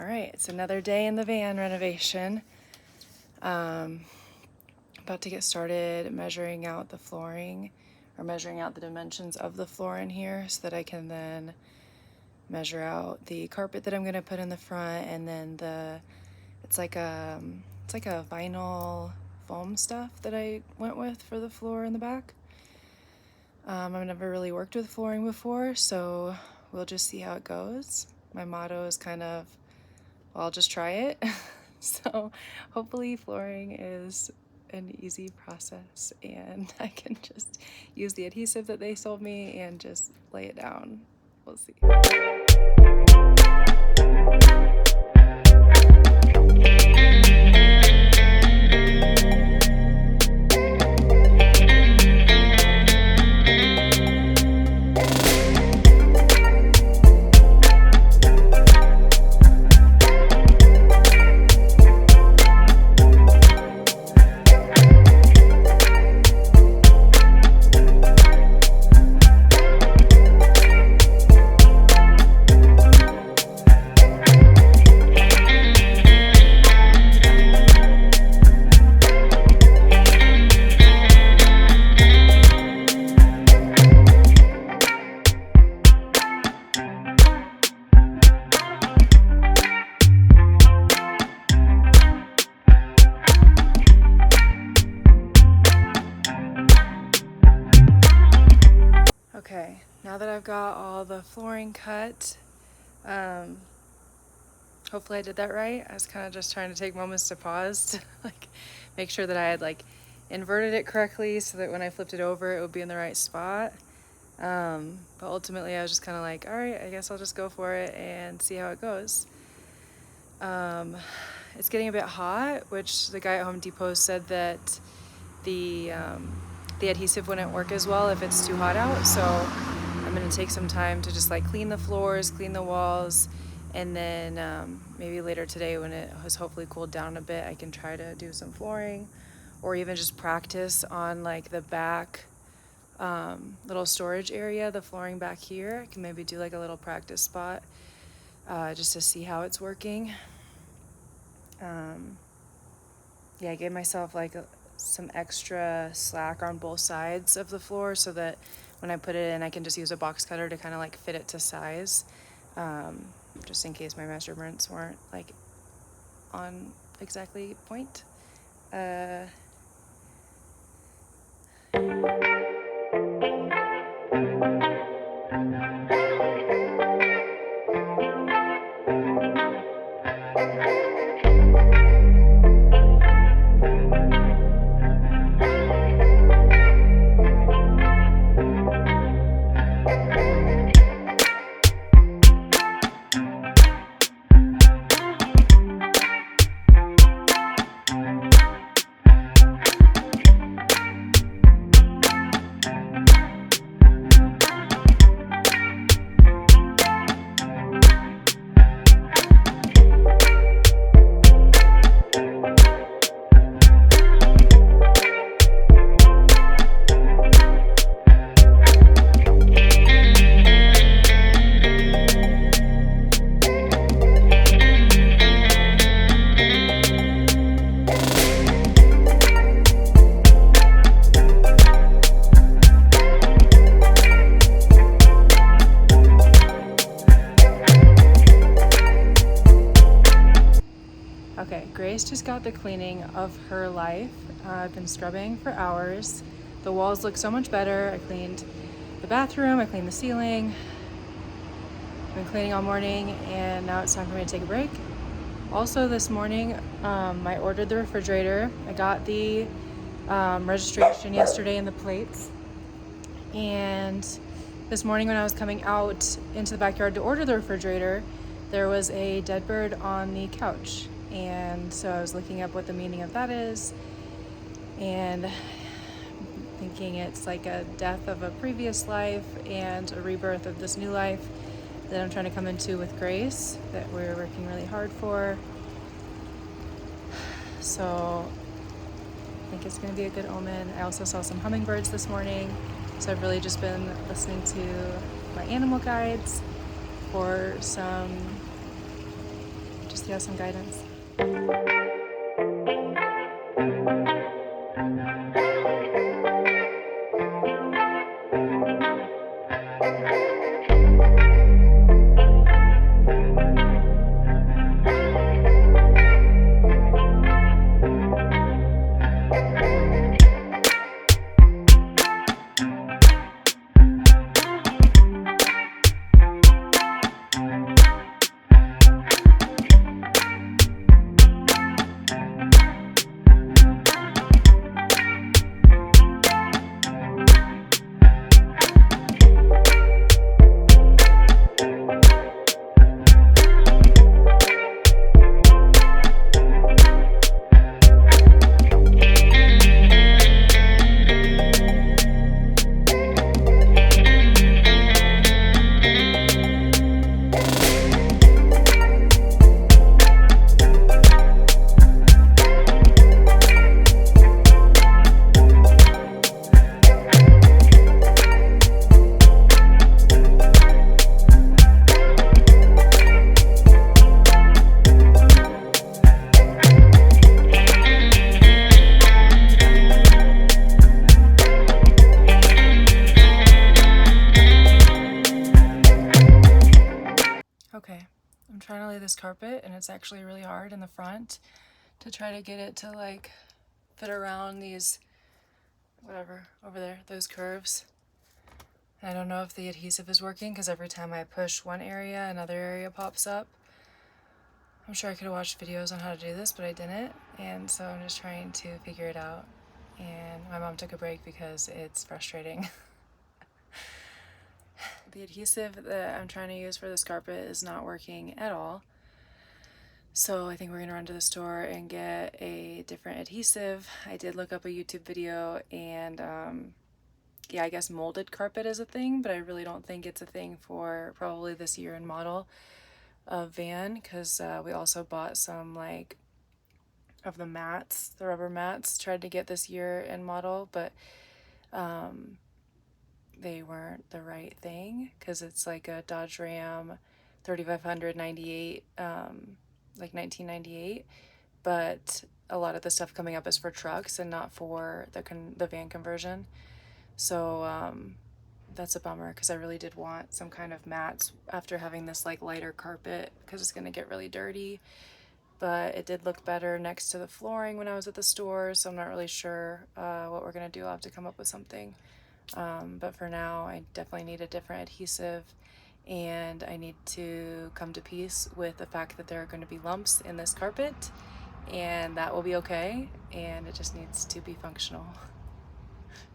All right, it's another day in the van renovation. About to get started measuring out the flooring, or measuring out the dimensions of the floor in here so that I can then measure out the carpet that I'm going to put in the front, and then it's like a vinyl foam stuff that I went with for the floor in the back. I've never really worked with flooring before, so we'll just see how it goes. My motto is kind of, well, I'll just try it. So hopefully flooring is an easy process and I can just use the adhesive that they sold me and just lay it down. We'll see. Okay, now that I've got all the flooring cut, hopefully I did that right. I was kind of just trying to take moments to pause to make sure that I had inverted it correctly so that when I flipped it over it would be in the right spot. But ultimately I was just kind of all right, I guess I'll just go for it and see how it goes. It's getting a bit hot, which the guy at Home Depot said that the adhesive wouldn't work as well if it's too hot out, so I'm going to take some time to just clean the floors, clean the walls, and then maybe later today when it has hopefully cooled down a bit, I can try to do some flooring or even just practice on the back little storage area, the flooring back here. I can maybe do a little practice spot just to see how it's working. Yeah, I gave myself some extra slack on both sides of the floor so that when I put it in I can just use a box cutter to kind of fit it to size, just in case my measurements weren't on exactly point. Okay, Grace just got the cleaning of her life. I've been scrubbing for hours. The walls look so much better. I cleaned the bathroom, I cleaned the ceiling. I've been cleaning all morning and now it's time for me to take a break. Also this morning, I ordered the refrigerator. I got the registration yesterday and the plates. And this morning when I was coming out into the backyard to order the refrigerator, there was a dead bird on the couch. And so I was looking up what the meaning of that is and thinking it's a death of a previous life and a rebirth of this new life that I'm trying to come into with Grace, that we're working really hard for. So I think it's going to be a good omen. I also saw some hummingbirds this morning, so I've really just been listening to my animal guides for some Do you have some guidance? Okay, I'm trying to lay this carpet and it's actually really hard in the front to try to get it to like fit around these, whatever, over there, those curves. And I don't know if the adhesive is working because every time I push one area, another area pops up. I'm sure I could have watched videos on how to do this, but I didn't. And so I'm just trying to figure it out. And my mom took a break because it's frustrating. The adhesive that I'm trying to use for this carpet is not working at all. So I think we're gonna run to the store and get a different adhesive. I did look up a YouTube video and yeah, I guess molded carpet is a thing, but I really don't think it's a thing for probably this year and model of van, because we also bought some like of the mats, the rubber mats, tried to get this year and model, but they weren't the right thing because it's like a Dodge Ram 3500 98, like 1998, but a lot of the stuff coming up is for trucks and not for the van conversion. So that's a bummer because I really did want some kind of mats after having this like lighter carpet because it's going to get really dirty. But it did look better next to the flooring when I was at the store, so I'm not really sure what we're going to do. I'll have to come up with something. But for now, I definitely need a different adhesive, and I need to come to peace with the fact that there are going to be lumps in this carpet, and that will be okay, and it just needs to be functional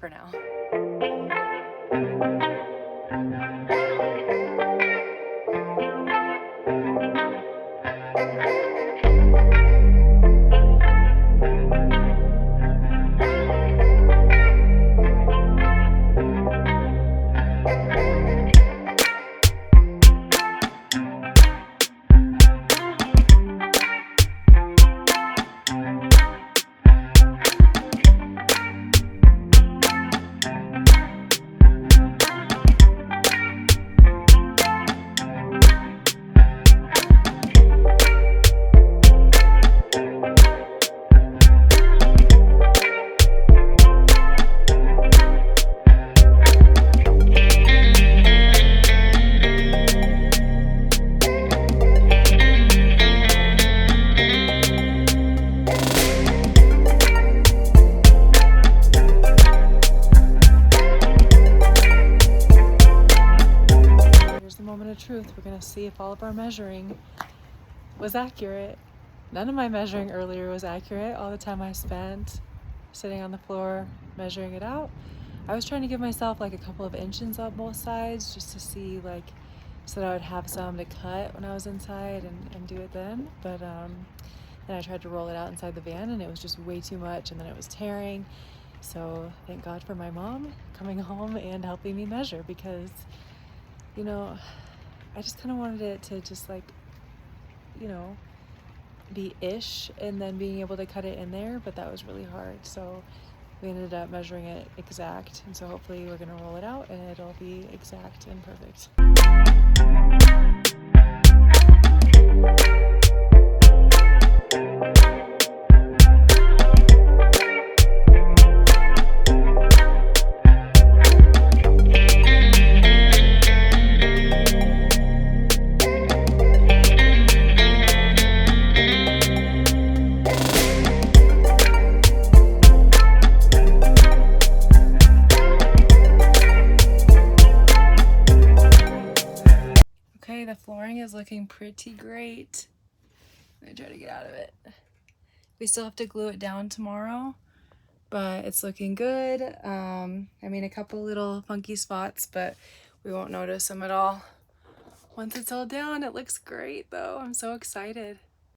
for now. Truth. We're gonna see if all of our measuring was accurate. None of my measuring earlier was accurate. All the time I spent sitting on the floor measuring it out. I was trying to give myself like a couple of inches on both sides just to see, like, so that I would have some to cut when I was inside and do it then. But then I tried to roll it out inside the van and it was just way too much, and then it was tearing. So thank God for my mom coming home and helping me measure, because, you know, I just kind of wanted it to just, like, you know, be ish and then being able to cut it in there, but that was really hard. So we ended up measuring it exact, and so hopefully we're gonna roll it out and it'll be exact and perfect. flooring is looking pretty great. I'm gonna try to get out of it. We still have to glue it down tomorrow, but it's looking good. I mean, a couple little funky spots, but we won't notice them at all. Once it's all down, it looks great though. I'm so excited.